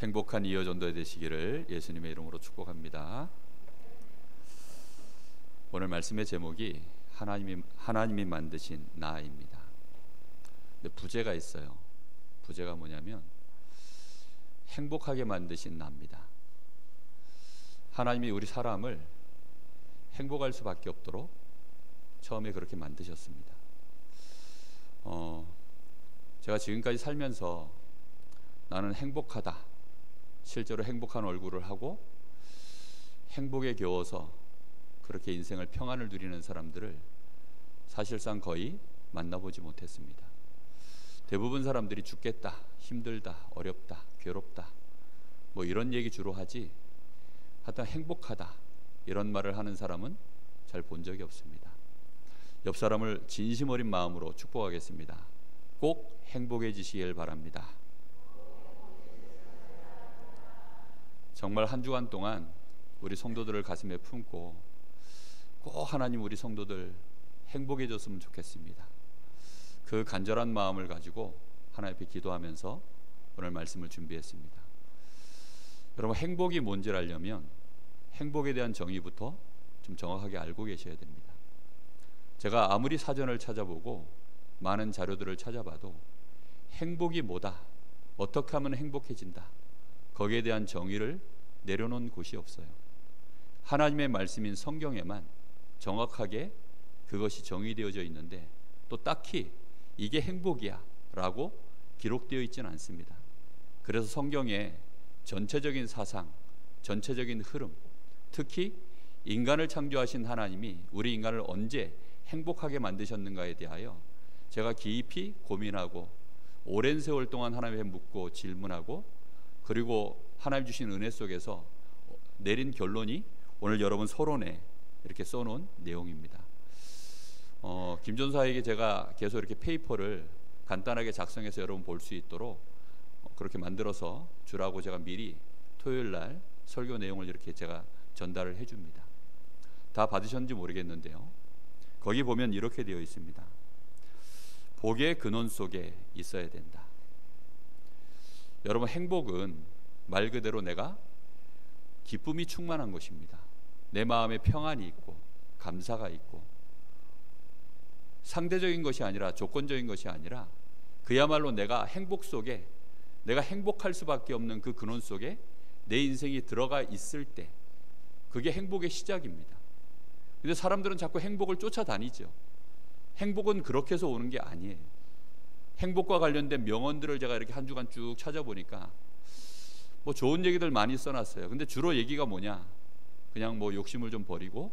행복한 이어 전도회 되시기를 예수님의 이름으로 축복합니다. 오늘 말씀의 제목이 하나님이 만드신 나입니다. 근데 부제가 있어요. 부제가 뭐냐면 행복하게 만드신 나입니다. 하나님이 우리 사람을 행복할 수밖에 없도록 처음에 그렇게 만드셨습니다. 제가 지금까지 살면서 나는 행복하다, 실제로 행복한 얼굴을 하고 행복에 겨워서 그렇게 인생을 평안을 누리는 사람들을 사실상 거의 만나보지 못했습니다. 대부분 사람들이 죽겠다, 힘들다, 어렵다, 괴롭다 뭐 이런 얘기 주로 하지, 하여튼 행복하다 이런 말을 하는 사람은 잘 본 적이 없습니다. 옆 사람을 진심 어린 마음으로 축복하겠습니다. 꼭 행복해지시길 바랍니다. 정말 한 주간 동안 우리 성도들을 가슴에 품고 꼭 하나님 우리 성도들 행복해졌으면 좋겠습니다. 그 간절한 마음을 가지고 하나님 앞에 기도하면서 오늘 말씀을 준비했습니다. 여러분, 행복이 뭔지를 알려면 행복에 대한 정의부터 좀 정확하게 알고 계셔야 됩니다. 제가 아무리 사전을 찾아보고 많은 자료들을 찾아봐도 행복이 뭐다, 어떻게 하면 행복해진다, 거기에 대한 정의를 내려놓은 곳이 없어요. 하나님의 말씀인 성경에만 정확하게 그것이 정의되어져 있는데 또 딱히 이게 행복이야 라고 기록되어 있지는 않습니다. 그래서 성경의 전체적인 사상, 전체적인 흐름, 특히 인간을 창조하신 하나님이 우리 인간을 언제 행복하게 만드셨는가에 대하여 제가 깊이 고민하고 오랜 세월 동안 하나님께 묻고 질문하고, 그리고 하나님 주신 은혜 속에서 내린 결론이 오늘 여러분 서론에 이렇게 써놓은 내용입니다. 김전사에게 제가 계속 이렇게 페이퍼를 간단하게 작성해서 여러분 볼 수 있도록 그렇게 만들어서 주라고 제가 미리 토요일 날 설교 내용을 이렇게 제가 전달을 해줍니다. 다 받으셨는지 모르겠는데요, 거기 보면 이렇게 되어 있습니다. 복의 근원 속에 있어야 된다. 여러분, 행복은 말 그대로 내가 기쁨이 충만한 것입니다. 내 마음에 평안이 있고 감사가 있고, 상대적인 것이 아니라 조건적인 것이 아니라 그야말로 내가 행복 속에, 내가 행복할 수밖에 없는 그 근원 속에 내 인생이 들어가 있을 때 그게 행복의 시작입니다. 근데 사람들은 자꾸 행복을 쫓아다니죠. 행복은 그렇게 해서 오는 게 아니에요. 행복과 관련된 명언들을 제가 이렇게 한 주간 쭉 찾아보니까 뭐 좋은 얘기들 많이 써놨어요. 근데 주로 얘기가 뭐냐, 그냥 뭐 욕심을 좀 버리고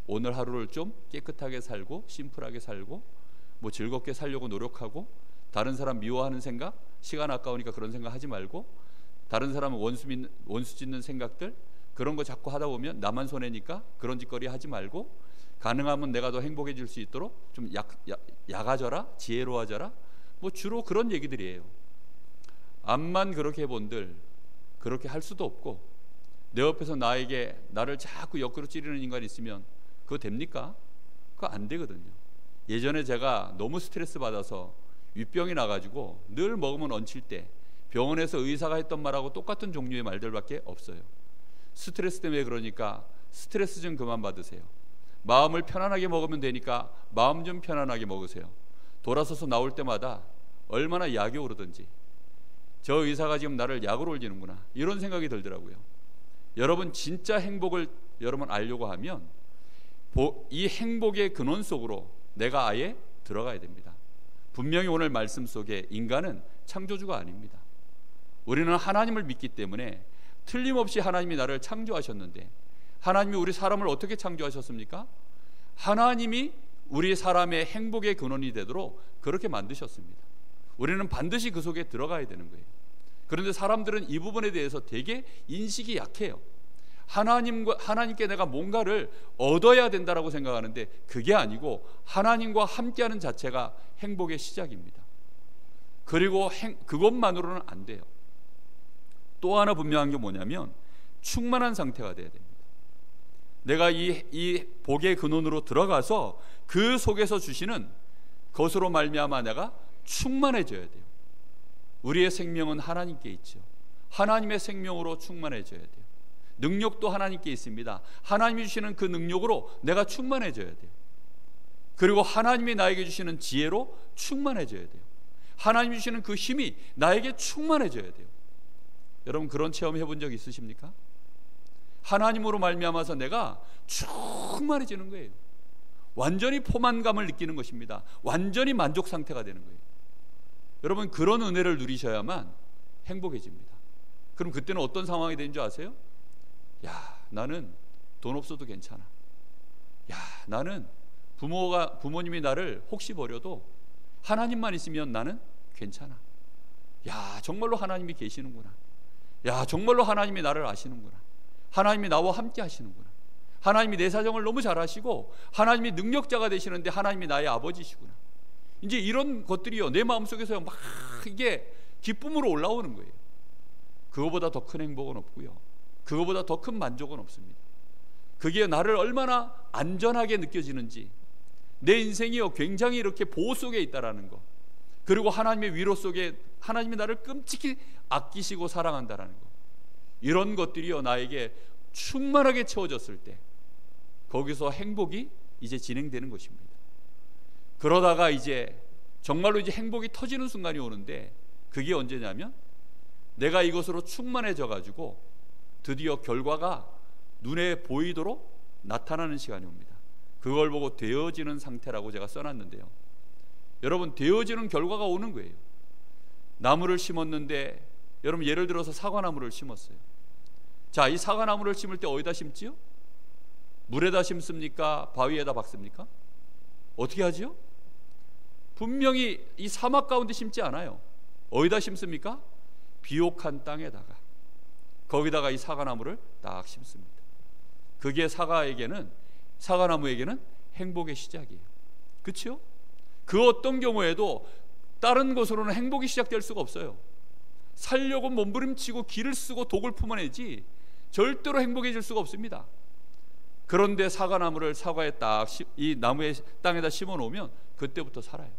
오늘 하루를 좀 깨끗하게 살고 심플하게 살고 뭐 즐겁게 살려고 노력하고, 다른 사람 미워하는 생각, 시간 아까우니까 그런 생각 하지 말고, 다른 사람은 원수 짓는 생각들, 그런 거 자꾸 하다 보면 나만 손해니까 그런 짓거리 하지 말고, 가능하면 내가 더 행복해질 수 있도록 좀 약아져라, 지혜로워져라, 뭐 주로 그런 얘기들이에요. 암만 그렇게 해본들 그렇게 할 수도 없고, 내 옆에서 나를 자꾸 옆구리 찌르는 인간이 있으면 그거 됩니까? 그거 안 되거든요. 예전에 제가 너무 스트레스 받아서 윗병이 나가지고 늘 먹으면 얹힐 때 병원에서 의사가 했던 말하고 똑같은 종류의 말들밖에 없어요. 스트레스 때문에 그러니까 스트레스 좀 그만 받으세요. 마음을 편안하게 먹으면 되니까 마음 좀 편안하게 먹으세요. 돌아서서 나올 때마다 얼마나 약이 오르든지 저 의사가 지금 나를 약으로 올리는구나, 이런 생각이 들더라고요. 여러분, 진짜 행복을 여러분 알려고 하면 이 행복의 근원 속으로 내가 아예 들어가야 됩니다. 분명히 오늘 말씀 속에 인간은 창조주가 아닙니다. 우리는 하나님을 믿기 때문에 틀림없이 하나님이 나를 창조하셨는데, 하나님이 우리 사람을 어떻게 창조하셨습니까? 하나님이 우리 사람의 행복의 근원이 되도록 그렇게 만드셨습니다. 우리는 반드시 그 속에 들어가야 되는 거예요. 그런데 사람들은 이 부분에 대해서 되게 인식이 약해요. 하나님께 내가 뭔가를 얻어야 된다라고 생각하는데 그게 아니고 하나님과 함께하는 자체가 행복의 시작입니다. 그리고 그것만으로는 안 돼요. 또 하나 분명한 게 뭐냐면 충만한 상태가 돼야 됩니다. 내가 이 복의 근원으로 들어가서 그 속에서 주시는 것으로 말미암아 내가 충만해져야 돼요. 우리의 생명은 하나님께 있죠. 하나님의 생명으로 충만해져야 돼요. 능력도 하나님께 있습니다. 하나님이 주시는 그 능력으로 내가 충만해져야 돼요. 그리고 하나님이 나에게 주시는 지혜로 충만해져야 돼요. 하나님이 주시는 그 힘이 나에게 충만해져야 돼요. 여러분 그런 체험 해본 적 있으십니까? 하나님으로 말미암아서 내가 충만해지는 거예요. 완전히 포만감을 느끼는 것입니다. 완전히 만족 상태가 되는 거예요. 여러분 그런 은혜를 누리셔야만 행복해집니다. 그럼 그때는 어떤 상황이 되는 줄 아세요? 야, 나는 돈 없어도 괜찮아. 야, 나는 부모님이 나를 혹시 버려도 하나님만 있으면 나는 괜찮아. 야, 정말로 하나님이 계시는구나. 야, 정말로 하나님이 나를 아시는구나. 하나님이 나와 함께 하시는구나. 하나님이 내 사정을 너무 잘 아시고 하나님이 능력자가 되시는데 하나님이 나의 아버지시구나. 이제 이런 것들이요, 내 마음속에서 막 이게 기쁨으로 올라오는 거예요. 그거보다 더 큰 행복은 없고요, 그거보다 더 큰 만족은 없습니다. 그게 나를 얼마나 안전하게 느껴지는지, 내 인생이요 굉장히 이렇게 보호 속에 있다라는 거, 그리고 하나님의 위로 속에 하나님이 나를 끔찍히 아끼시고 사랑한다라는 거, 이런 것들이요 나에게 충만하게 채워졌을 때 거기서 행복이 이제 진행되는 것입니다. 그러다가 이제 정말로 이제 행복이 터지는 순간이 오는데, 그게 언제냐면 내가 이것으로 충만해져 가지고 드디어 결과가 눈에 보이도록 나타나는 시간이 옵니다. 그걸 보고 되어지는 상태라고 제가 써놨는데요, 여러분 되어지는 결과가 오는 거예요. 나무를 심었는데, 여러분 예를 들어서 사과나무를 심었어요. 자, 이 사과나무를 심을 때 어디다 심지요? 물에다 심습니까? 바위에다 박습니까? 어떻게 하지요? 분명히 이 사막 가운데 심지 않아요. 어디다 심습니까? 비옥한 땅에다가, 거기다가 이 사과나무를 딱 심습니다. 그게 사과나무에게는 행복의 시작이에요. 그렇죠? 그 어떤 경우에도 다른 것으로는 행복이 시작될 수가 없어요. 살려고 몸부림치고 기를 쓰고 독을 품어내지 절대로 행복해질 수가 없습니다. 그런데 사과나무를 이 나무의 땅에다 심어 놓으면 그때부터 살아요.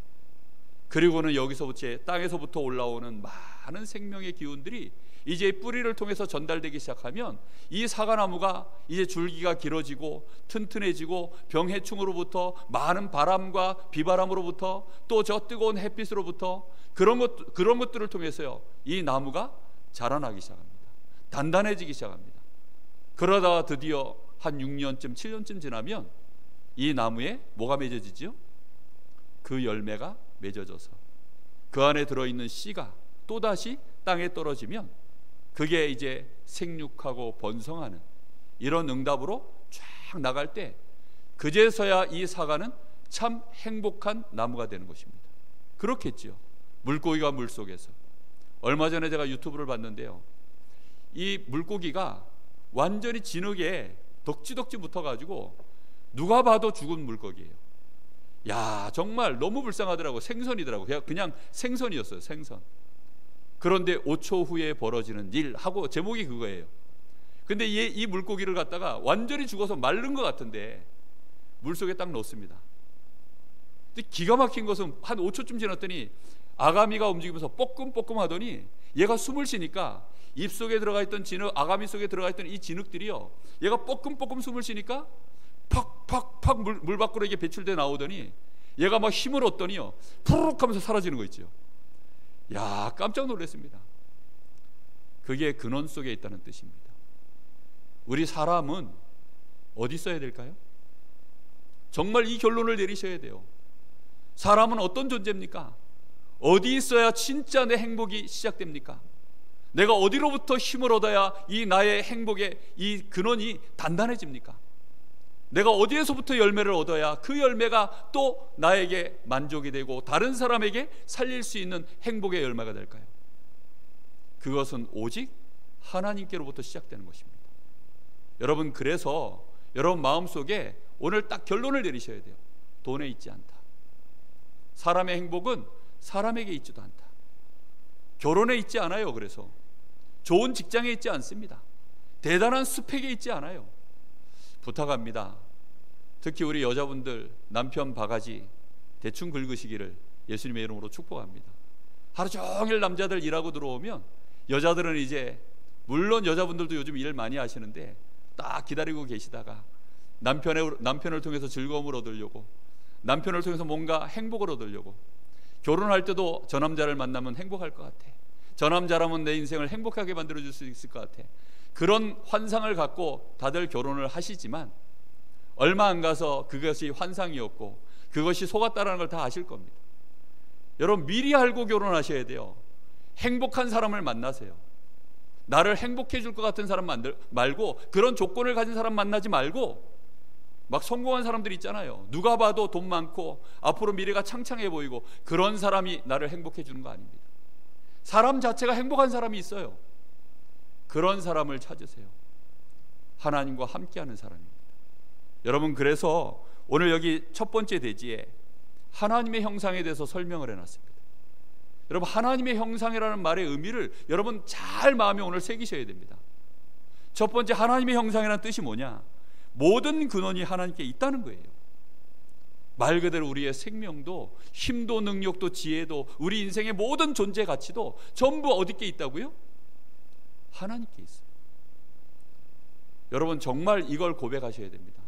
그리고는 여기서부터, 땅에서부터 올라오는 많은 생명의 기운들이 이제 뿌리를 통해서 전달되기 시작하면 이 사과나무가 이제 줄기가 길어지고 튼튼해지고, 병해충으로부터, 많은 바람과 비바람으로부터, 또 저 뜨거운 햇빛으로부터, 그런 것들을 통해서요 이 나무가 자라나기 시작합니다. 단단해지기 시작합니다. 그러다가 드디어 한 6년쯤 7년쯤 지나면 이 나무에 뭐가 맺어지죠? 그 열매가 맺어져서 그 안에 들어있는 씨가 또다시 땅에 떨어지면 그게 이제 생육하고 번성하는 이런 응답으로 쫙 나갈 때, 그제서야 이 사과는 참 행복한 나무가 되는 것입니다. 그렇겠죠. 물고기가 물속에서, 얼마 전에 제가 유튜브를 봤는데요, 이 물고기가 완전히 진흙에 덕지덕지 붙어가지고 누가 봐도 죽은 물고기예요. 야, 정말 너무 불쌍하더라고. 생선이더라고. 그냥 생선이었어요. 생선. 그런데 5초 후에 벌어지는 일 하고 제목이 그거예요. 근데 이 물고기를 갖다가 완전히 죽어서 마른 것 같은데 물속에 딱 넣습니다. 근데 기가 막힌 것은 한 5초쯤 지났더니 아가미가 움직이면서 뽀끔뽀끔 하더니 얘가 숨을 쉬니까 입속에 들어가 있던 진흙, 아가미 속에 들어가 있던 이 진흙들이요, 얘가 뽀끔뽀끔 숨을 쉬니까 팍팍팍 물 밖으로 이게 배출돼 나오더니 얘가 막 힘을 얻더니요 푸르륵 하면서 사라지는 거 있죠. 야, 깜짝 놀랐습니다. 그게 근원 속에 있다는 뜻입니다. 우리 사람은 어디 있어야 될까요? 정말 이 결론을 내리셔야 돼요. 사람은 어떤 존재입니까? 어디 있어야 진짜 내 행복이 시작됩니까? 내가 어디로부터 힘을 얻어야 이 나의 행복의 이 근원이 단단해집니까? 내가 어디에서부터 열매를 얻어야 그 열매가 또 나에게 만족이 되고 다른 사람에게 살릴 수 있는 행복의 열매가 될까요? 그것은 오직 하나님께로부터 시작되는 것입니다. 여러분, 그래서 여러분 마음속에 오늘 딱 결론을 내리셔야 돼요. 돈에 있지 않다. 사람의 행복은 사람에게 있지도 않다. 결혼에 있지 않아요. 그래서 좋은 직장에 있지 않습니다. 대단한 스펙에 있지 않아요. 부탁합니다. 특히 우리 여자분들 남편 바가지 대충 긁으시기를 예수님의 이름으로 축복합니다. 하루 종일 남자들 일하고 들어오면 여자들은 이제 물론 여자분들도 요즘 일 많이 하시는데 딱 기다리고 계시다가 남편을 통해서 즐거움을 얻으려고, 남편을 통해서 뭔가 행복을 얻으려고, 결혼할 때도 저 남자를 만나면 행복할 것 같아, 저 남자라면 내 인생을 행복하게 만들어줄 수 있을 것 같아, 그런 환상을 갖고 다들 결혼을 하시지만 얼마 안 가서 그것이 환상이었고 그것이 속았다라는 걸 다 아실 겁니다. 여러분, 미리 알고 결혼하셔야 돼요. 행복한 사람을 만나세요. 나를 행복해 줄 것 같은 사람 말고, 그런 조건을 가진 사람 만나지 말고, 막 성공한 사람들 있잖아요. 누가 봐도 돈 많고 앞으로 미래가 창창해 보이고, 그런 사람이 나를 행복해 주는 거 아닙니다. 사람 자체가 행복한 사람이 있어요. 그런 사람을 찾으세요. 하나님과 함께하는 사람입니다. 여러분, 그래서 오늘 여기 첫 번째 대지에 하나님의 형상에 대해서 설명을 해놨습니다. 여러분, 하나님의 형상이라는 말의 의미를 여러분 잘 마음에 오늘 새기셔야 됩니다. 첫 번째, 하나님의 형상이라는 뜻이 뭐냐? 모든 근원이 하나님께 있다는 거예요. 말 그대로 우리의 생명도, 힘도, 능력도, 지혜도, 우리 인생의 모든 존재 가치도 전부 어디께 있다고요? 하나님께 있어요. 여러분, 정말 이걸 고백하셔야 됩니다.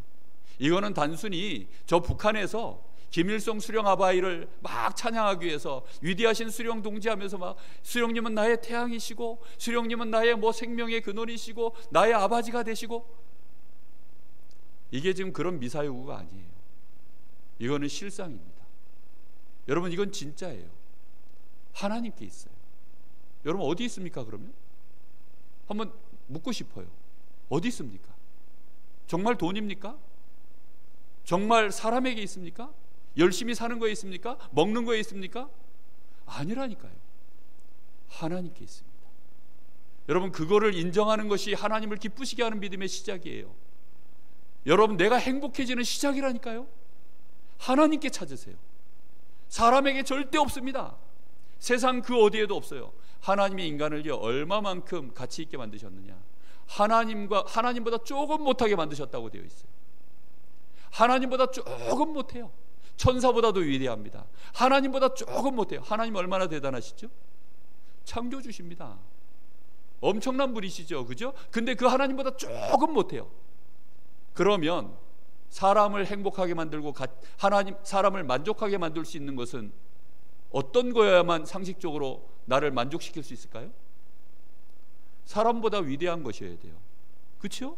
이거는 단순히 저 북한에서 김일성 수령 아바이를 막 찬양하기 위해서 위대하신 수령 동지하면서 막 수령님은 나의 태양이시고, 수령님은 나의 뭐 생명의 근원이시고, 나의 아버지가 되시고, 이게 지금 그런 미사여구가 아니에요. 이거는 실상입니다. 여러분, 이건 진짜예요. 하나님께 있어요. 여러분, 어디 있습니까? 그러면 한번 묻고 싶어요. 어디 있습니까? 정말 돈입니까? 정말 사람에게 있습니까? 열심히 사는 거에 있습니까? 먹는 거에 있습니까? 아니라니까요. 하나님께 있습니다. 여러분, 그거를 인정하는 것이 하나님을 기쁘시게 하는 믿음의 시작이에요. 여러분, 내가 행복해지는 시작이라니까요. 하나님께 찾으세요. 사람에게 절대 없습니다. 세상 그 어디에도 없어요. 하나님이 인간을 얼마만큼 가치 있게 만드셨느냐? 하나님보다 조금 못하게 만드셨다고 되어 있어요. 하나님보다 조금 못해요. 천사보다도 위대합니다. 하나님보다 조금 못해요. 하나님 얼마나 대단하시죠? 창조주십니다. 엄청난 분이시죠, 그죠? 근데 그 하나님보다 조금 못해요. 그러면 사람을 행복하게 만들고 사람을 만족하게 만들 수 있는 것은 어떤 거여야만 상식적으로 나를 만족시킬 수 있을까요? 사람보다 위대한 것이어야 돼요. 그렇죠?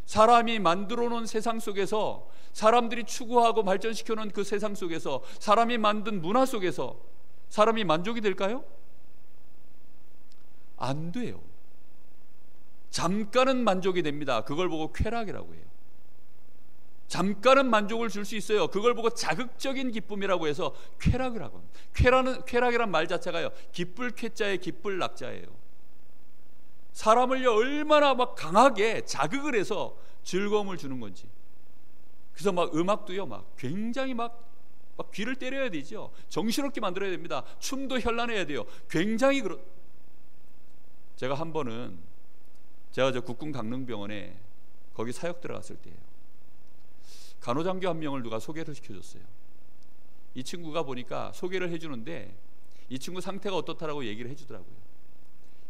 사람이 만들어 놓은 세상 속에서, 사람들이 추구하고 발전시켜 놓은 그 세상 속에서, 사람이 만든 문화 속에서 사람이 만족이 될까요? 안 돼요. 잠깐은 만족이 됩니다. 그걸 보고 쾌락이라고 해요. 잠깐은 만족을 줄 수 있어요. 그걸 보고 자극적인 기쁨이라고 해서 쾌락을 하고, 쾌락이란 말 자체가요, 기쁠 쾌자에 기쁠 낙자예요. 사람을요 얼마나 막 강하게 자극을 해서 즐거움을 주는 건지. 그래서 막 음악도요 막 굉장히 막 귀를 때려야 되죠. 정신없게 만들어야 됩니다. 춤도 현란해야 돼요. 굉장히 제가 한 번은 제가 저 국군 강릉병원에 거기 사역 들어갔을 때예요. 간호장교 한 명을 누가 소개를 시켜줬어요. 이 친구가 보니까 소개를 해주는데 이 친구 상태가 어떻다라고 얘기를 해주더라고요.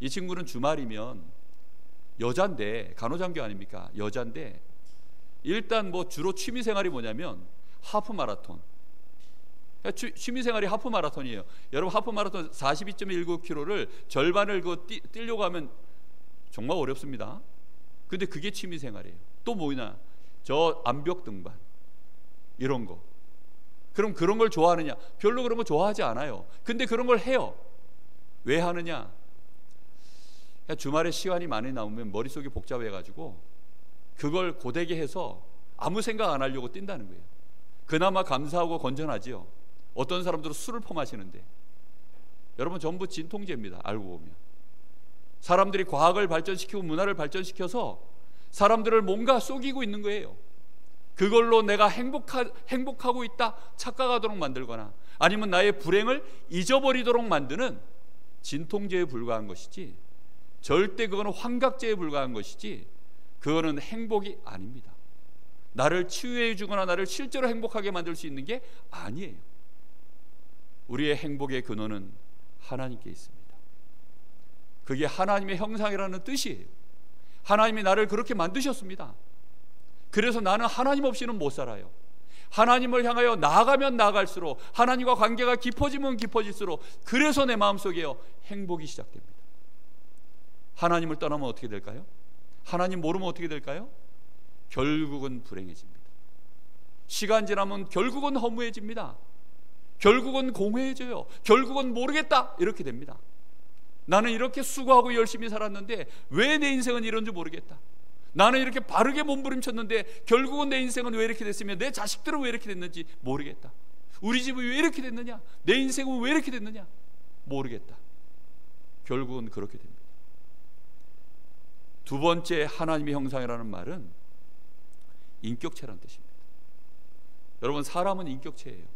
이 친구는 주말이면 여잔데, 간호장교 아닙니까? 여잔데 일단 뭐 주로 취미생활이 뭐냐면 하프 마라톤. 취미생활이 하프 마라톤이에요. 여러분, 하프 마라톤 42.19km를 절반을 뛰려고 하면 정말 어렵습니다. 근데 그게 취미생활이에요. 또 뭐냐? 저 암벽 등반 이런 거. 그럼 그런 걸 좋아하느냐? 별로 그런 거 좋아하지 않아요. 근데 그런 걸 해요. 왜 하느냐? 주말에 시간이 많이 나오면 머릿속이 복잡해가지고 그걸 고되게 해서 아무 생각 안 하려고 뛴다는 거예요. 그나마 감사하고 건전하지요. 어떤 사람들은 술을 퍼마시는데, 여러분 전부 진통제입니다. 알고 보면 사람들이 과학을 발전시키고 문화를 발전시켜서 사람들을 뭔가 속이고 있는 거예요. 그걸로 내가 행복하고 있다 착각하도록 만들거나 아니면 나의 불행을 잊어버리도록 만드는 진통제에 불과한 것이지, 절대 그거는 환각제에 불과한 것이지, 그거는 행복이 아닙니다. 나를 치유해 주거나 나를 실제로 행복하게 만들 수 있는 게 아니에요. 우리의 행복의 근원은 하나님께 있습니다. 그게 하나님의 형상이라는 뜻이에요. 하나님이 나를 그렇게 만드셨습니다. 그래서 나는 하나님 없이는 못 살아요. 하나님을 향하여 나아가면 나아갈수록, 하나님과 관계가 깊어지면 깊어질수록, 그래서 내 마음속에요 행복이 시작됩니다. 하나님을 떠나면 어떻게 될까요? 하나님 모르면 어떻게 될까요? 결국은 불행해집니다. 시간 지나면 결국은 허무해집니다. 결국은 공허해져요. 결국은 모르겠다 이렇게 됩니다. 나는 이렇게 수고하고 열심히 살았는데 왜 내 인생은 이런 줄 모르겠다. 나는 이렇게 바르게 몸부림쳤는데 결국은 내 인생은 왜 이렇게 됐으며 내 자식들은 왜 이렇게 됐는지 모르겠다. 우리 집은 왜 이렇게 됐느냐, 내 인생은 왜 이렇게 됐느냐 모르겠다. 결국은 그렇게 됩니다. 두 번째 하나님의 형상이라는 말은 인격체라는 뜻입니다. 여러분, 사람은 인격체예요.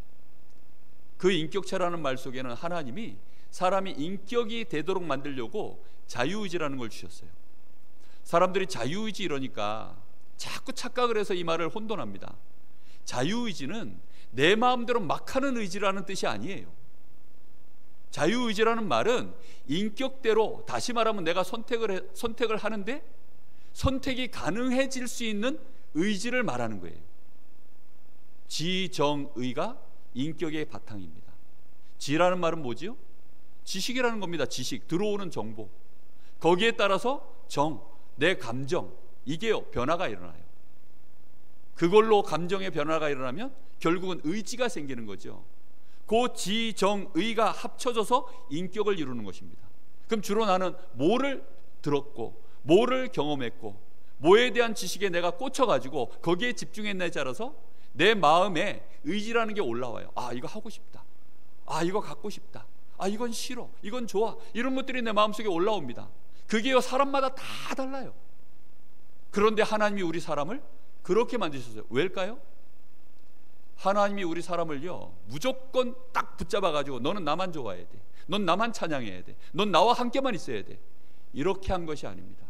그 인격체라는 말 속에는 하나님이 사람이 인격이 되도록 만들려고 자유의지라는 걸 주셨어요. 사람들이 자유의지 이러니까 자꾸 착각을 해서 이 말을 혼돈합니다. 자유의지는 내 마음대로 막 하는 의지라는 뜻이 아니에요. 자유의지라는 말은 인격대로, 다시 말하면 내가 선택을 하는데 선택이 가능해질 수 있는 의지를 말하는 거예요. 지정의가 인격의 바탕입니다. 지라는 말은 뭐지요? 지식이라는 겁니다. 지식, 들어오는 정보. 거기에 따라서 내 감정, 이게요 변화가 일어나요. 그걸로 감정의 변화가 일어나면 결국은 의지가 생기는 거죠. 그 지정의가 합쳐져서 인격을 이루는 것입니다. 그럼 주로 나는 뭐를 들었고 뭐를 경험했고 뭐에 대한 지식에 내가 꽂혀가지고 거기에 집중했냐에 따라서 내 마음에 의지라는 게 올라와요. 아, 이거 하고 싶다. 아, 이거 갖고 싶다. 아, 이건 싫어. 이건 좋아. 이런 것들이 내 마음속에 올라옵니다. 그게요 사람마다 다 달라요. 그런데 하나님이 우리 사람을 그렇게 만드셨어요. 왜일까요? 하나님이 우리 사람을요 무조건 딱 붙잡아가지고 너는 나만 좋아해야 돼, 넌 나만 찬양해야 돼, 넌 나와 함께만 있어야 돼, 이렇게 한 것이 아닙니다.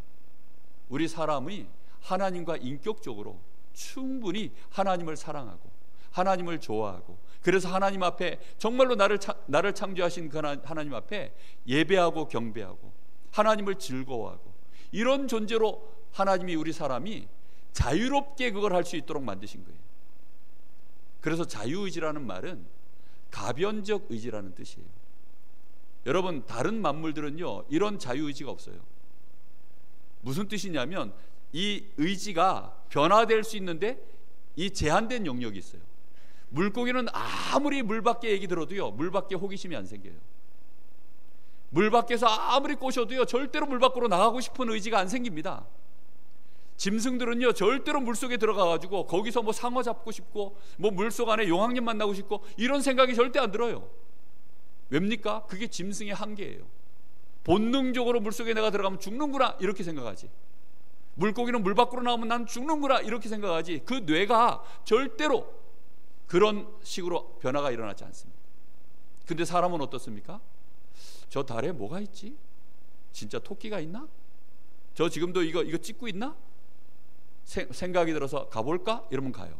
우리 사람이 하나님과 인격적으로 충분히 하나님을 사랑하고 하나님을 좋아하고, 그래서 하나님 앞에 정말로 나를 창조하신 그 하나님 앞에 예배하고 경배하고 하나님을 즐거워하고, 이런 존재로 하나님이 우리 사람이 자유롭게 그걸 할 수 있도록 만드신 거예요. 그래서 자유의지라는 말은 가변적 의지라는 뜻이에요. 여러분, 다른 만물들은요 이런 자유의지가 없어요. 무슨 뜻이냐면 이 의지가 변화될 수 있는데 이 제한된 영역이 있어요. 물고기는 아무리 물 밖에 얘기 들어도요 물 밖에 호기심이 안 생겨요. 물 밖에서 아무리 꼬셔도요 절대로 물 밖으로 나가고 싶은 의지가 안 생깁니다. 짐승들은요 절대로 물속에 들어가가지고 거기서 뭐 상어 잡고 싶고 뭐 물속 안에 용왕님 만나고 싶고 이런 생각이 절대 안 들어요. 왜입니까? 그게 짐승의 한계예요. 본능적으로 물속에 내가 들어가면 죽는구나 이렇게 생각하지, 물고기는 물 밖으로 나오면 난 죽는구나 이렇게 생각하지, 그 뇌가 절대로 그런 식으로 변화가 일어나지 않습니다. 근데 사람은 어떻습니까? 저 달에 뭐가 있지? 진짜 토끼가 있나? 저 지금도 이거 찍고 있나? 생각이 들어서 가볼까? 이러면 가요.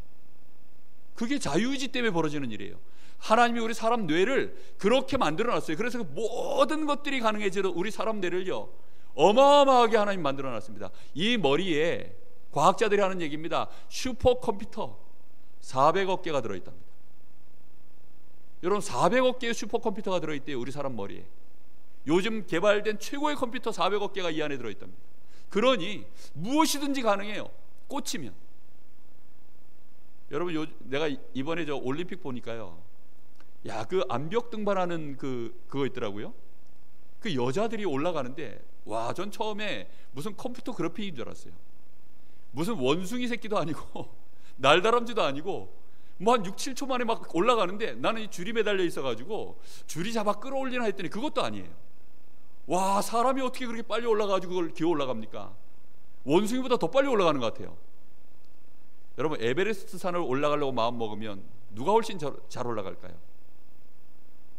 그게 자유의지 때문에 벌어지는 일이에요. 하나님이 우리 사람 뇌를 그렇게 만들어놨어요. 그래서 그 모든 것들이 가능해지도록 우리 사람 뇌를요 어마어마하게 하나님 만들어놨습니다. 이 머리에 과학자들이 하는 얘기입니다. 슈퍼컴퓨터 400억 개가 들어있답니다. 여러분, 400억 개의 슈퍼컴퓨터가 들어있대요 우리 사람 머리에. 요즘 개발된 최고의 컴퓨터 400억 개가 이 안에 들어있답니다. 그러니 무엇이든지 가능해요, 꽂히면. 여러분, 내가 이번에 저 올림픽 보니까요, 야, 그 암벽 등반하는 그거 있더라고요. 그 여자들이 올라가는데, 와, 전 처음에 무슨 컴퓨터 그래픽인 줄 알았어요. 무슨 원숭이 새끼도 아니고 날다람쥐도 아니고 뭐 한 6, 7초 만에 막 올라가는데 나는 이 줄이 매달려 있어가지고 줄이 잡아 끌어올리나 했더니 그것도 아니에요. 와, 사람이 어떻게 그렇게 빨리 올라가가지고 그걸 기어 올라갑니까? 원숭이보다 더 빨리 올라가는 것 같아요. 여러분, 에베레스트 산을 올라가려고 마음 먹으면 누가 훨씬 잘 올라갈까요?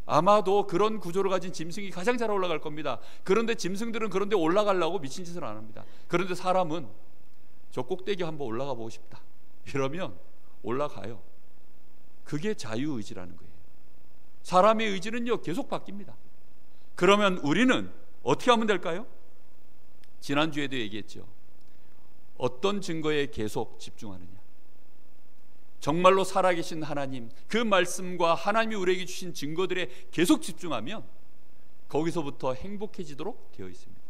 아마도 그런 구조를 가진 짐승이 가장 잘 올라갈 겁니다. 그런데 짐승들은 그런데 올라가려고 미친 짓을 안 합니다. 그런데 사람은 저 꼭대기 한번 올라가 보고 싶다 이러면 올라가요. 그게 자유의지라는 거예요. 사람의 의지는요 계속 바뀝니다. 그러면 우리는 어떻게 하면 될까요? 지난주에도 얘기했죠. 어떤 증거에 계속 집중하느냐. 정말로 살아계신 하나님, 그 말씀과 하나님이 우리에게 주신 증거들에 계속 집중하면 거기서부터 행복해지도록 되어 있습니다.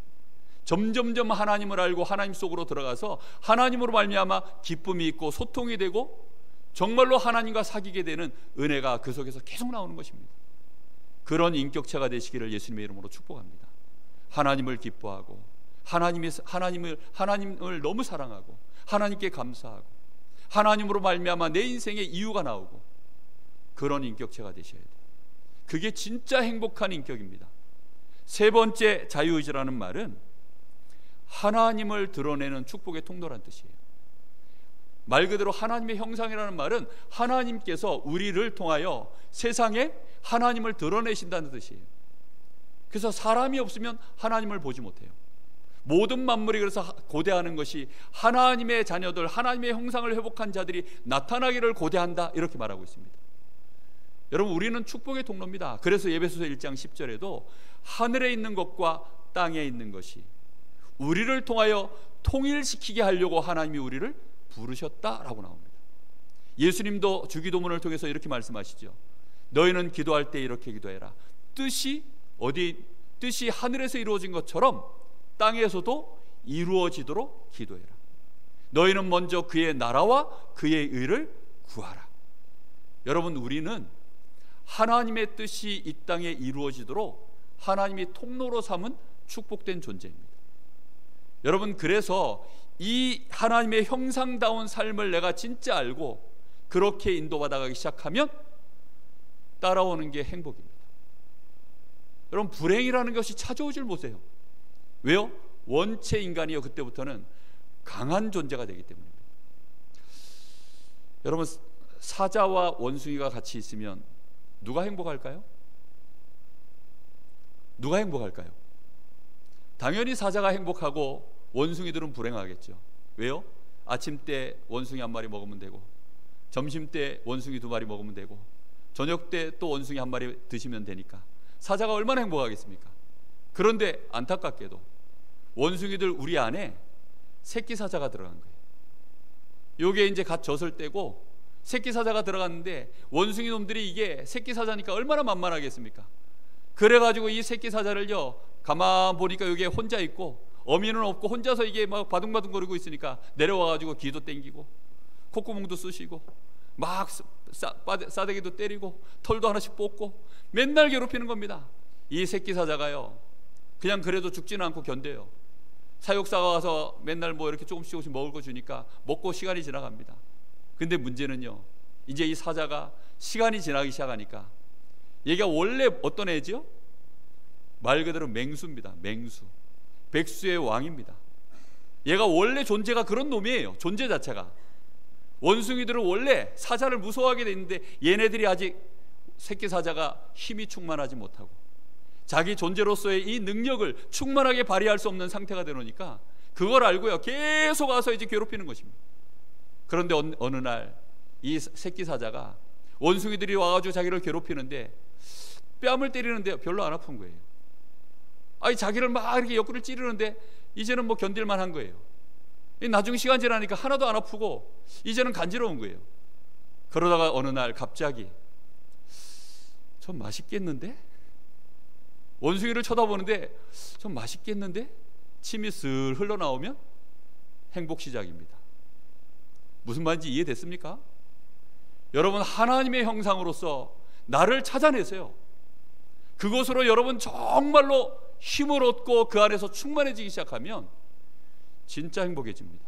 점점점 하나님을 알고 하나님 속으로 들어가서 하나님으로 말미암아 기쁨이 있고 소통이 되고 정말로 하나님과 사귀게 되는 은혜가 그 속에서 계속 나오는 것입니다. 그런 인격체가 되시기를 예수님의 이름으로 축복합니다. 하나님을 기뻐하고 하나님을 너무 사랑하고 하나님께 감사하고 하나님으로 말미암아 내 인생에 이유가 나오고 그런 인격체가 되셔야 돼요. 그게 진짜 행복한 인격입니다. 세 번째, 자유의지라는 말은 하나님을 드러내는 축복의 통로란 뜻이에요. 말 그대로 하나님의 형상이라는 말은 하나님께서 우리를 통하여 세상에 하나님을 드러내신다는 뜻이에요. 그래서 사람이 없으면 하나님을 보지 못해요. 모든 만물이 그래서 고대하는 것이 하나님의 자녀들, 하나님의 형상을 회복한 자들이 나타나기를 고대한다, 이렇게 말하고 있습니다. 여러분, 우리는 축복의 통로입니다. 그래서 에베소서 1장 10절에도 하늘에 있는 것과 땅에 있는 것이 우리를 통하여 통일시키게 하려고 하나님이 우리를 부르셨다라고 나옵니다. 예수님도 주기도문을 통해서 이렇게 말씀하시죠. 너희는 기도할 때 이렇게 기도해라. 뜻이 하늘에서 이루어진 것처럼 땅에서도 이루어지도록 기도해라. 너희는 먼저 그의 나라와 그의 의를 구하라. 여러분, 우리는 하나님의 뜻이 이 땅에 이루어지도록 하나님이 통로로 삼은 축복된 존재입니다. 여러분, 그래서 이 하나님의 형상다운 삶을 내가 진짜 알고 그렇게 인도받아가기 시작하면 따라오는 게 행복입니다. 여러분, 불행이라는 것이 찾아오질 못해요. 왜요? 원체 인간이요, 그때부터는 강한 존재가 되기 때문입니다. 여러분, 사자와 원숭이가 같이 있으면 누가 행복할까요? 누가 행복할까요? 당연히 사자가 행복하고 원숭이들은 불행하겠죠. 왜요? 아침 때 원숭이 한 마리 먹으면 되고, 점심 때 원숭이 두 마리 먹으면 되고, 저녁 때 또 원숭이 한 마리 드시면 되니까 사자가 얼마나 행복하겠습니까? 그런데 안타깝게도 원숭이들 우리 안에 새끼 사자가 들어간 거예요. 요게 이제 갓 젖을 때고 새끼 사자가 들어갔는데 원숭이 놈들이 이게 새끼 사자니까 얼마나 만만하겠습니까? 그래가지고 이 새끼 사자를요, 가만 보니까 여기에 혼자 있고 어미는 없고 혼자서 이게 막 바둥바둥 거리고 있으니까 내려와가지고 귀도 땡기고 콧구멍도 쑤시고 막 싸대기도 때리고 털도 하나씩 뽑고 맨날 괴롭히는 겁니다. 이 새끼 사자가요, 그냥 그래도 죽지는 않고 견뎌요. 사육사가 와서 맨날 뭐 이렇게 조금씩 먹을 거 주니까 먹고 시간이 지나갑니다. 근데 문제는요, 이제 이 사자가 시간이 지나기 시작하니까 얘가 원래 어떤 애죠? 말 그대로 맹수입니다. 맹수, 백수의 왕입니다. 얘가 원래 존재가 그런 놈이에요. 존재 자체가. 원숭이들은 원래 사자를 무서워하게 돼 있는데 얘네들이 아직 새끼 사자가 힘이 충만하지 못하고 자기 존재로서의 이 능력을 충만하게 발휘할 수 없는 상태가 되놓으니까 그걸 알고요, 계속 와서 이제 괴롭히는 것입니다. 그런데 어느 날 이 새끼 사자가 원숭이들이 와가지고 자기를 괴롭히는데 뺨을 때리는데 별로 안 아픈 거예요. 아니, 자기를 막 이렇게 옆구리를 찌르는데 이제는 뭐 견딜만 한 거예요. 나중에 시간 지나니까 하나도 안 아프고 이제는 간지러운 거예요. 그러다가 어느 날 갑자기 좀 맛있겠는데? 원숭이를 쳐다보는데 좀 맛있겠는데? 침이 슬 흘러나오면 행복 시작입니다. 무슨 말인지 이해됐습니까? 여러분, 하나님의 형상으로서 나를 찾아내세요. 그것으로 여러분 정말로 힘을 얻고 그 안에서 충만해지기 시작하면 진짜 행복해집니다.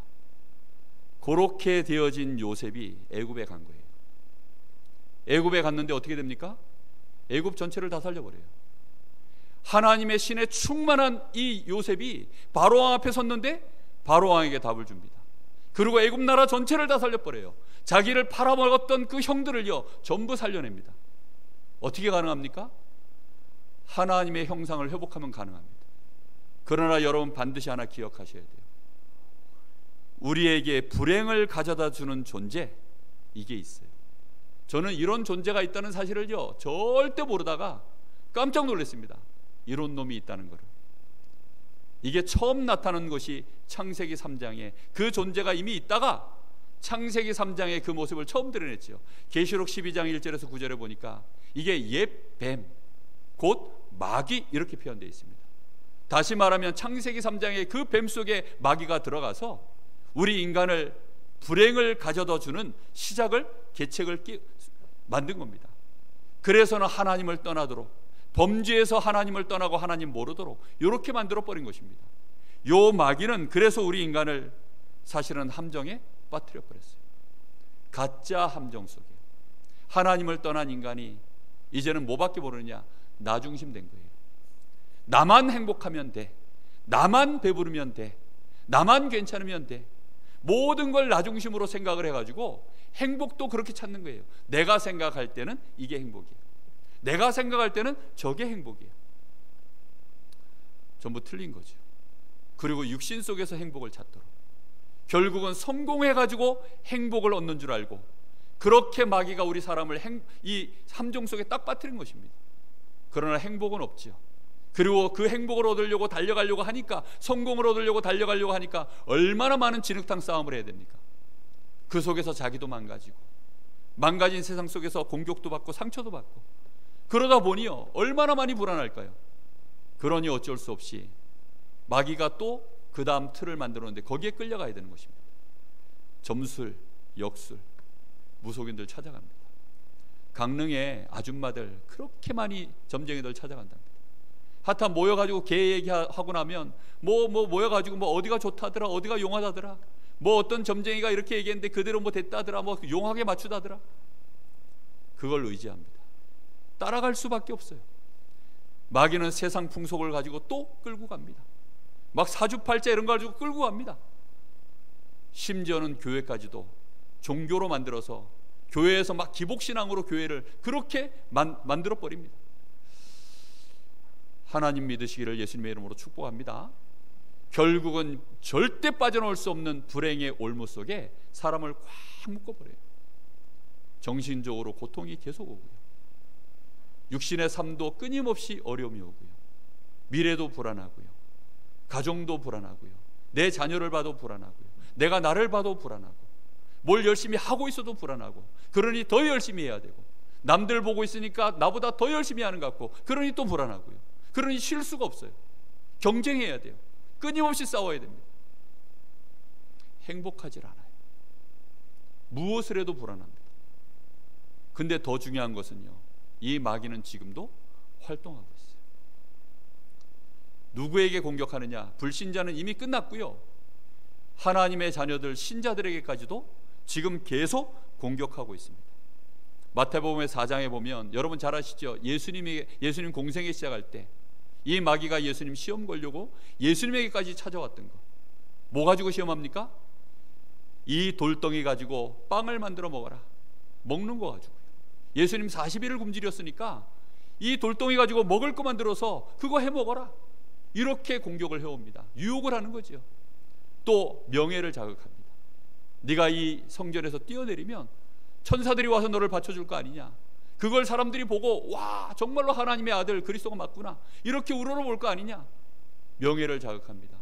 그렇게 되어진 요셉이 애굽에 간 거예요. 애굽에 갔는데 어떻게 됩니까? 애굽 전체를 다 살려버려요. 하나님의 신에 충만한 이 요셉이 바로왕 앞에 섰는데 바로왕에게 답을 줍니다. 그리고 애굽 나라 전체를 다 살려버려요. 자기를 팔아먹었던 그 형들을요, 전부 살려냅니다. 어떻게 가능합니까? 하나님의 형상을 회복하면 가능합니다. 그러나 여러분, 반드시 하나 기억하셔야 돼요. 우리에게 불행을 가져다 주는 존재, 이게 있어요. 저는 이런 존재가 있다는 사실을요, 절대 모르다가 깜짝 놀랐습니다. 이런 놈이 있다는 거를. 이게 처음 나타난 것이 창세기 3장에 그 존재가 이미 있다가 창세기 3장의 그 모습을 처음 드러냈죠. 계시록 12장 1절에서 9절에 보니까 이게 옛 뱀, 곧 마귀 이렇게 표현되어 있습니다. 다시 말하면 창세기 3장의 그 뱀 속에 마귀가 들어가서 우리 인간을 불행을 가져다 주는 시작을, 계책을 만든 겁니다. 그래서는 하나님을 떠나도록, 범죄에서 하나님을 떠나고 하나님 모르도록 이렇게 만들어 버린 것입니다. 요 마귀는 그래서 우리 인간을 사실은 함정에 빠뜨려 버렸어요. 가짜 함정 속에 하나님을 떠난 인간이 이제는 뭐밖에 모르느냐? 나 중심 된 거예요. 나만 행복하면 돼, 나만 배부르면 돼, 나만 괜찮으면 돼. 모든 걸 나 중심으로 생각을 해가지고 행복도 그렇게 찾는 거예요. 내가 생각할 때는 이게 행복이에요, 내가 생각할 때는 저게 행복이에요. 전부 틀린 거죠. 그리고 육신 속에서 행복을 찾도록, 결국은 성공해가지고 행복을 얻는 줄 알고, 그렇게 마귀가 우리 사람을 이 함정 속에 딱 빠뜨린 것입니다. 그러나 행복은 없지요. 그리고 그 행복을 얻으려고 달려가려고 하니까, 성공을 얻으려고 달려가려고 하니까 얼마나 많은 진흙탕 싸움을 해야 됩니까? 그 속에서 자기도 망가지고, 망가진 세상 속에서 공격도 받고 상처도 받고, 그러다 보니요 얼마나 많이 불안할까요? 그러니 어쩔 수 없이 마귀가 또 그 다음 틀을 만들었는데 거기에 끌려가야 되는 것입니다. 점술, 역술, 무속인들 찾아갑니다. 강릉에 아줌마들 그렇게 많이 점쟁이들 찾아간답니다. 하여튼 모여가지고 개 얘기하고 나면 모여가지고 어디가 좋다더라, 어디가 용하다더라, 어떤 점쟁이가 이렇게 얘기했는데 그대로 됐다더라, 용하게 맞추다더라. 그걸 의지합니다. 따라갈 수밖에 없어요. 마귀는 세상 풍속을 가지고 또 끌고 갑니다. 막 사주팔자 이런 거 가지고 끌고 갑니다. 심지어는 교회까지도 종교로 만들어서 교회에서 막 기복신앙으로 교회를 그렇게 만들어 버립니다. 하나님 믿으시기를 예수님의 이름으로 축복합니다. 결국은 절대 빠져나올 수 없는 불행의 올무 속에 사람을 꽉 묶어버려요. 정신적으로 고통이 계속 오고요, 육신의 삶도 끊임없이 어려움이 오고요, 미래도 불안하고요, 가정도 불안하고요, 내 자녀를 봐도 불안하고요, 내가 나를 봐도 불안하고, 뭘 열심히 하고 있어도 불안하고, 그러니 더 열심히 해야 되고, 남들 보고 있으니까 나보다 더 열심히 하는 것 같고, 그러니 또 불안하고요, 그러니 쉴 수가 없어요. 경쟁해야 돼요. 끊임없이 싸워야 됩니다. 행복하질 않아요. 무엇을 해도 불안합니다. 근데 더 중요한 것은요, 이 마귀는 지금도 활동하고 있어요. 누구에게 공격하느냐? 불신자는 이미 끝났고요, 하나님의 자녀들 신자들에게까지도 지금 계속 공격하고 있습니다. 마태복음의 4장에 보면 여러분 잘 아시죠? 예수님 공생애 시작할 때 이 마귀가 예수님 시험 걸려고 예수님에게까지 찾아왔던 거, 뭐 가지고 시험합니까? 이 돌덩이 가지고 빵을 만들어 먹어라, 먹는 거 가지고요. 예수님 40일을 굶주렸으니까 이 돌덩이 가지고 먹을 거 만들어서 그거 해 먹어라, 이렇게 공격을 해옵니다. 유혹을 하는 거죠. 또 명예를 자극합니다. 네가 이 성전에서 뛰어내리면 천사들이 와서 너를 받쳐줄 거 아니냐, 그걸 사람들이 보고 와 정말로 하나님의 아들 그리스도가 맞구나, 이렇게 우러러볼 거 아니냐. 명예를 자극합니다.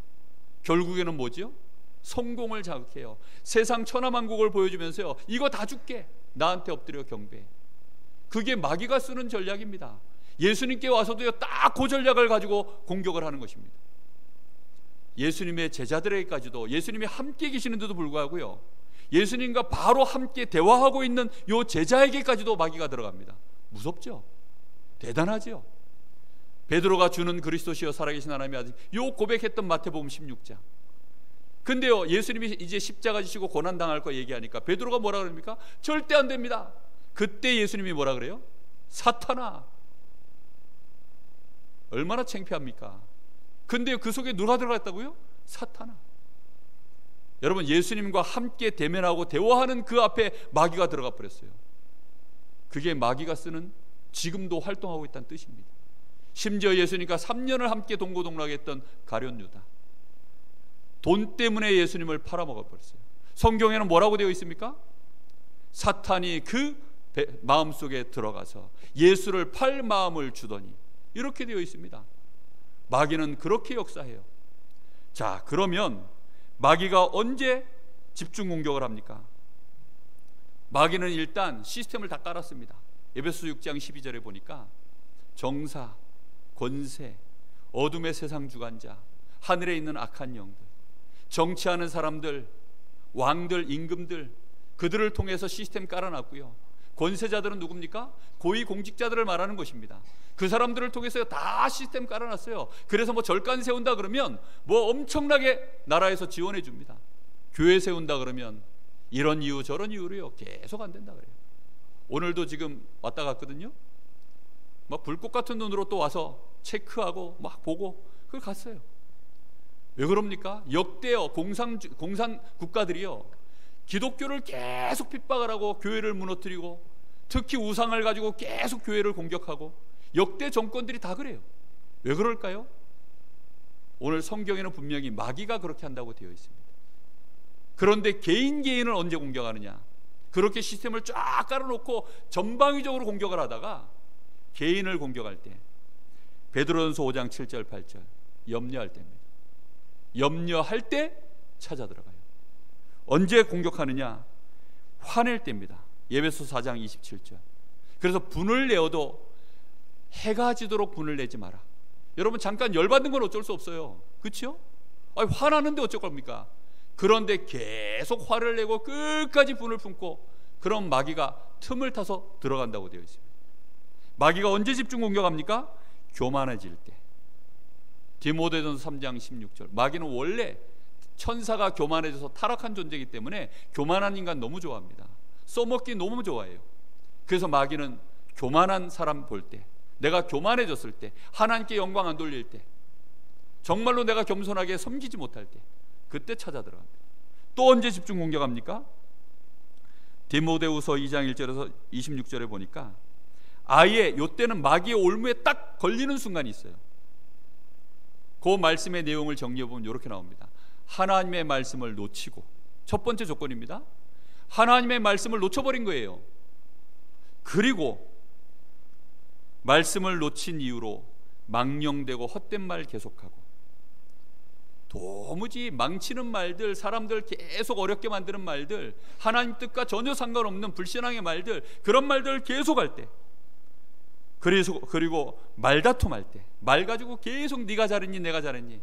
결국에는 뭐지요? 성공을 자극해요. 세상 천하만국을 보여주면서요, 이거 다 줄게, 나한테 엎드려 경배해. 그게 마귀가 쓰는 전략입니다. 예수님께 와서도요 딱 그 전략을 가지고 공격을 하는 것입니다. 예수님의 제자들에게까지도, 예수님이 함께 계시는데도 불구하고요, 예수님과 바로 함께 대화하고 있는 요 제자에게까지도 마귀가 들어갑니다. 무섭죠? 대단하죠? 베드로가 주는 그리스도시여 살아계신 하나님의 아들, 요 고백했던 마태복음 16장. 근데요 예수님이 이제 십자가 지시고 고난당할 거 얘기하니까 베드로가 뭐라 그럽니까? 절대 안 됩니다. 그때 예수님이 뭐라 그래요? 사탄아. 얼마나 창피합니까? 근데 그 속에 누가 들어갔다고요? 사탄아. 여러분, 예수님과 함께 대면하고 대화하는 그 앞에 마귀가 들어가 버렸어요. 그게 마귀가 쓰는, 지금도 활동하고 있다는 뜻입니다. 심지어 예수님과 3년을 함께 동고동락했던 가룟 유다, 돈 때문에 예수님을 팔아먹어 버렸어요. 성경에는 뭐라고 되어 있습니까? 사탄이 그 마음속에 들어가서 예수를 팔 마음을 주더니, 이렇게 되어 있습니다. 마귀는 그렇게 역사해요. 자, 그러면 마귀가 언제 집중 공격을 합니까? 마귀는 일단 시스템을 다 깔았습니다. 에베소 6장 12절에 보니까 정사, 권세, 어둠의 세상 주관자, 하늘에 있는 악한 영들, 정치하는 사람들, 왕들, 임금들, 그들을 통해서 시스템 깔아놨고요. 권세자들은 누굽니까? 고위공직자들을 말하는 것입니다. 그 사람들을 통해서 다 시스템 깔아놨어요. 그래서 뭐 절간 세운다 그러면 뭐 엄청나게 나라에서 지원해 줍니다. 교회 세운다 그러면 이런 이유 저런 이유로요 계속 안 된다 그래요. 오늘도 지금 왔다 갔거든요. 막 불꽃 같은 눈으로 또 와서 체크하고 막 보고 그걸 갔어요. 왜 그럽니까? 역대요 공산 국가들이요 기독교를 계속 핍박을 하고 교회를 무너뜨리고 특히 우상을 가지고 계속 교회를 공격하고 역대 정권들이 다 그래요. 왜 그럴까요? 오늘 성경에는 분명히 마귀가 그렇게 한다고 되어 있습니다. 그런데 개인을 언제 공격하느냐? 그렇게 시스템을 쫙 깔아놓고 전방위적으로 공격을 하다가 개인을 공격할 때 베드로전서 5장 7절 8절 염려할 때입니다. 염려할 때 찾아 들어가요. 언제 공격하느냐? 화낼 때입니다. 에베소 4장 27절. 그래서 분을 내어도 해가 지도록 분을 내지 마라. 여러분 잠깐 열받는 건 어쩔 수 없어요. 그렇죠? 화나는데 어쩔 겁니까? 그런데 계속 화를 내고 끝까지 분을 품고 그럼 마귀가 틈을 타서 들어간다고 되어 있습니다. 마귀가 언제 집중 공격합니까? 교만해질 때. 디모데전서 3장 16절. 마귀는 원래 천사가 교만해져서 타락한 존재이기 때문에 교만한 인간 너무 좋아합니다. 써먹기 너무 좋아해요. 그래서 마귀는 교만한 사람 볼 때, 내가 교만해졌을 때, 하나님께 영광 안 돌릴 때, 정말로 내가 겸손하게 섬기지 못할 때, 그때 찾아 들어갑니다. 또 언제 집중 공격합니까? 디모데후서 2장 1절에서 26절에 보니까 아예 요때는 마귀의 올무에 딱 걸리는 순간이 있어요. 그 말씀의 내용을 정리해보면 이렇게 나옵니다. 하나님의 말씀을 놓치고, 첫 번째 조건입니다. 하나님의 말씀을 놓쳐버린 거예요. 그리고 말씀을 놓친 이유로 망령되고 헛된 말 계속하고, 도무지 망치는 말들, 사람들 계속 어렵게 만드는 말들, 하나님 뜻과 전혀 상관없는 불신앙의 말들, 그런 말들을 계속할 때, 그리고 말다툼할 때, 말 가지고 계속 네가 잘했니 내가 잘했니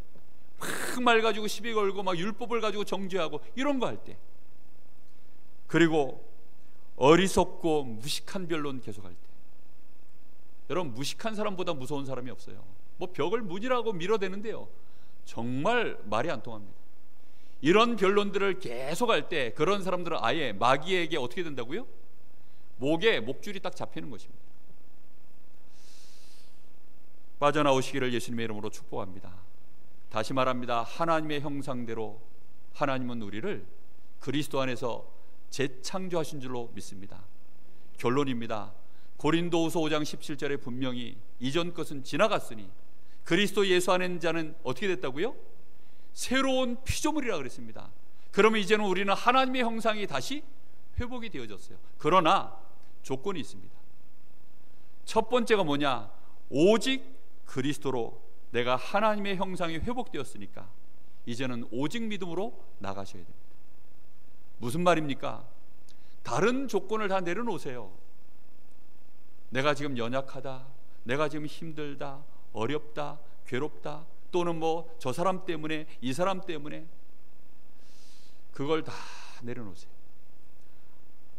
막 말 가지고 시비 걸고 막 율법을 가지고 정죄하고 이런 거 할 때, 그리고 어리석고 무식한 변론 계속할 때. 여러분 무식한 사람보다 무서운 사람이 없어요. 뭐 벽을 문이라고 밀어대는데요 정말 말이 안 통합니다. 이런 변론들을 계속할 때 그런 사람들은 아예 마귀에게 어떻게 된다고요? 목에 목줄이 딱 잡히는 것입니다. 빠져나오시기를 예수님의 이름으로 축복합니다. 다시 말합니다. 하나님의 형상대로 하나님은 우리를 그리스도 안에서 재창조하신 줄로 믿습니다. 결론입니다. 고린도후서 5장 17절에 분명히 이전 것은 지나갔으니 그리스도 예수 안에 있는 자는 어떻게 됐다고요? 새로운 피조물이라 그랬습니다. 그러면 이제는 우리는 하나님의 형상이 다시 회복이 되어졌어요. 그러나 조건이 있습니다. 첫 번째가 뭐냐? 오직 그리스도로 내가 하나님의 형상이 회복되었으니까 이제는 오직 믿음으로 나가셔야 됩니다. 무슨 말입니까? 다른 조건을 다 내려놓으세요. 내가 지금 연약하다, 내가 지금 힘들다, 어렵다, 괴롭다, 또는 뭐 저 사람 때문에, 이 사람 때문에, 그걸 다 내려놓으세요.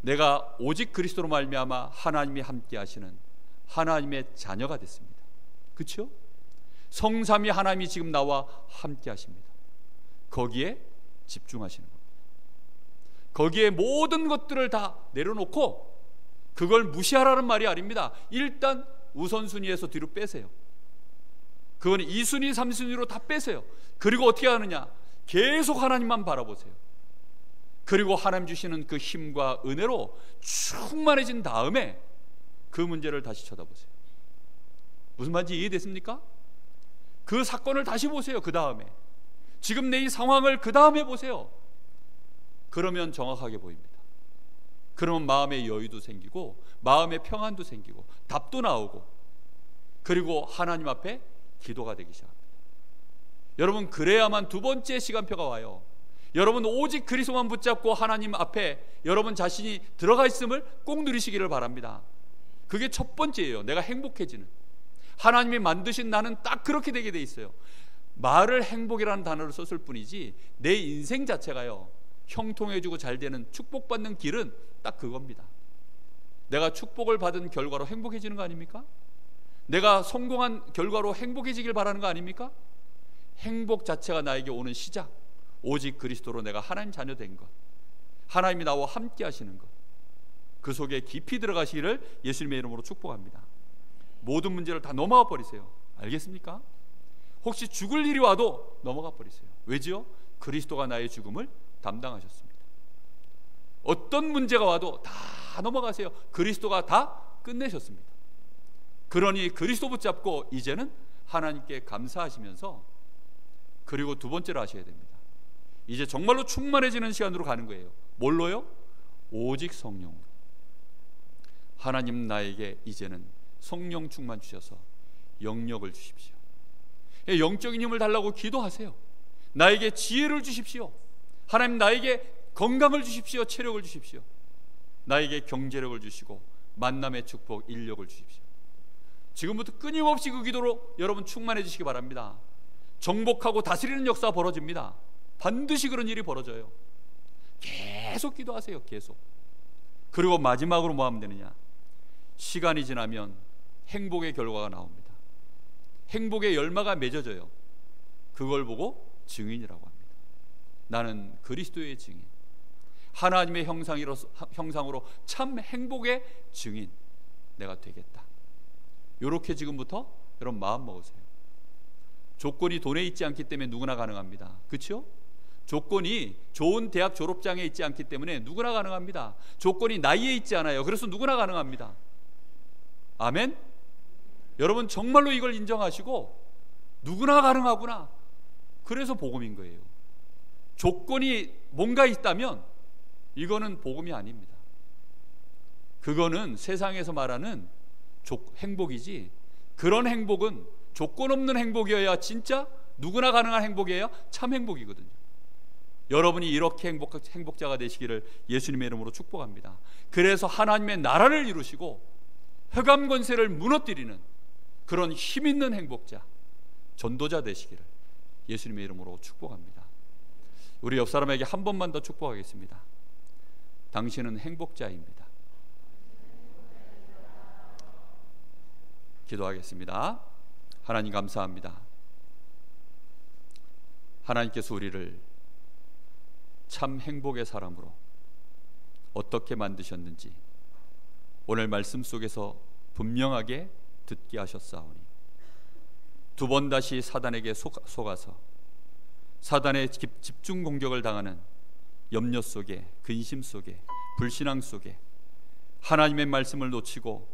내가 오직 그리스도로 말미암아 하나님이 함께 하시는 하나님의 자녀가 됐습니다. 그렇죠? 성삼위 하나님이 지금 나와 함께 하십니다. 거기에 집중하시는 겁니다. 거기에 모든 것들을 다 내려놓고 그걸 무시하라는 말이 아닙니다. 일단 우선순위에서 뒤로 빼세요. 그건 2순위, 3순위로 다 빼세요. 그리고 어떻게 하느냐? 계속 하나님만 바라보세요. 그리고 하나님 주시는 그 힘과 은혜로 충만해진 다음에 그 문제를 다시 쳐다보세요. 무슨 말인지 이해됐습니까? 그 사건을 다시 보세요. 그 다음에 지금 내 이 상황을 그 다음에 보세요. 그러면 정확하게 보입니다. 그러면 마음의 여유도 생기고 마음의 평안도 생기고 답도 나오고, 그리고 하나님 앞에 기도가 되기 시작합니다. 여러분, 그래야만 두 번째 시간표가 와요. 여러분, 오직 그리스도만 붙잡고 하나님 앞에 여러분 자신이 들어가 있음을 꼭 누리시기를 바랍니다. 그게 첫 번째예요. 내가 행복해지는. 하나님이 만드신 나는 딱 그렇게 되게 돼 있어요. 말을 행복이라는 단어를 썼을 뿐이지 내 인생 자체가요, 형통해지고 잘 되는, 축복받는 길은 딱 그겁니다. 내가 축복을 받은 결과로 행복해지는 거 아닙니까? 내가 성공한 결과로 행복해지길 바라는 거 아닙니까? 행복 자체가 나에게 오는 시작, 오직 그리스도로 내가 하나님 자녀 된 것, 하나님이 나와 함께 하시는 것, 그 속에 깊이 들어가시기를 예수님의 이름으로 축복합니다. 모든 문제를 다 넘어가 버리세요. 알겠습니까? 혹시 죽을 일이 와도 넘어가 버리세요. 왜지요? 그리스도가 나의 죽음을 담당하셨습니다. 어떤 문제가 와도 다 넘어가세요. 그리스도가 다 끝내셨습니다. 그러니 그리스도 붙잡고 이제는 하나님께 감사하시면서, 그리고 두 번째로 하셔야 됩니다. 이제 정말로 충만해지는 시간으로 가는 거예요. 뭘로요? 오직 성령으로. 하나님, 나에게 이제는 성령 충만 주셔서 영력을 주십시오. 영적인 힘을 달라고 기도하세요. 나에게 지혜를 주십시오. 하나님, 나에게 건강을 주십시오. 체력을 주십시오. 나에게 경제력을 주시고 만남의 축복, 인력을 주십시오. 지금부터 끊임없이 그 기도로 여러분 충만해지시기 바랍니다. 정복하고 다스리는 역사가 벌어집니다. 반드시 그런 일이 벌어져요. 계속 기도하세요. 계속. 그리고 마지막으로 뭐 하면 되느냐? 시간이 지나면 행복의 결과가 나옵니다. 행복의 열마가 맺어져요. 그걸 보고 증인이라고 합니다. 나는 그리스도의 증인, 하나님의 형상으로 참 행복의 증인 내가 되겠다. 이렇게 지금부터 여러분 마음 먹으세요. 조건이 돈에 있지 않기 때문에 누구나 가능합니다. 그렇죠? 조건이 좋은 대학 졸업장에 있지 않기 때문에 누구나 가능합니다. 조건이 나이에 있지 않아요. 그래서 누구나 가능합니다. 아멘? 여러분, 정말로 이걸 인정하시고 누구나 가능하구나. 그래서 복음인 거예요. 조건이 뭔가 있다면 이거는 복음이 아닙니다. 그거는 세상에서 말하는 행복이지, 그런 행복은 조건 없는 행복이어야 진짜 누구나 가능한 행복이에요. 참 행복이거든요. 여러분이 이렇게 행복자가 되시기를 예수님의 이름으로 축복합니다. 그래서 하나님의 나라를 이루시고 흑암 권세를 무너뜨리는 그런 힘 있는 행복자, 전도자 되시기를 예수님의 이름으로 축복합니다. 우리 옆 사람에게 한 번만 더 축복하겠습니다. 당신은 행복자입니다. 기도하겠습니다. 하나님, 감사합니다. 하나님께서 우리를 참 행복의 사람으로 어떻게 만드셨는지 오늘 말씀 속에서 분명하게 듣게 하셨사오니, 두 번 다시 사단에게 속아서 사단의 집중 공격을 당하는 염려 속에, 근심 속에, 불신앙 속에 하나님의 말씀을 놓치고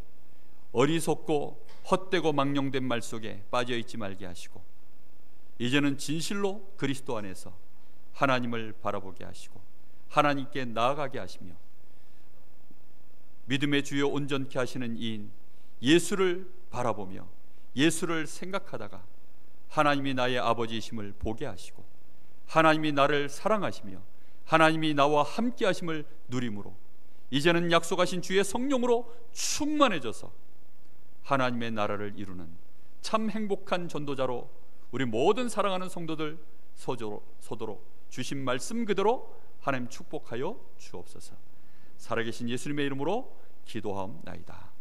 어리석고 헛되고 망령된 말 속에 빠져있지 말게 하시고, 이제는 진실로 그리스도 안에서 하나님을 바라보게 하시고 하나님께 나아가게 하시며, 믿음의 주여 온전케 하시는 이인 예수를 바라보며 예수를 생각하다가 하나님이 나의 아버지이심을 보게 하시고 하나님이 나를 사랑하시며 하나님이 나와 함께 하심을 누림으로 이제는 약속하신 주의 성령으로 충만해져서 하나님의 나라를 이루는 참 행복한 전도자로 우리 모든 사랑하는 성도들 서도록 주신 말씀 그대로 하나님 축복하여 주옵소서. 살아계신 예수님의 이름으로 기도하옵나이다.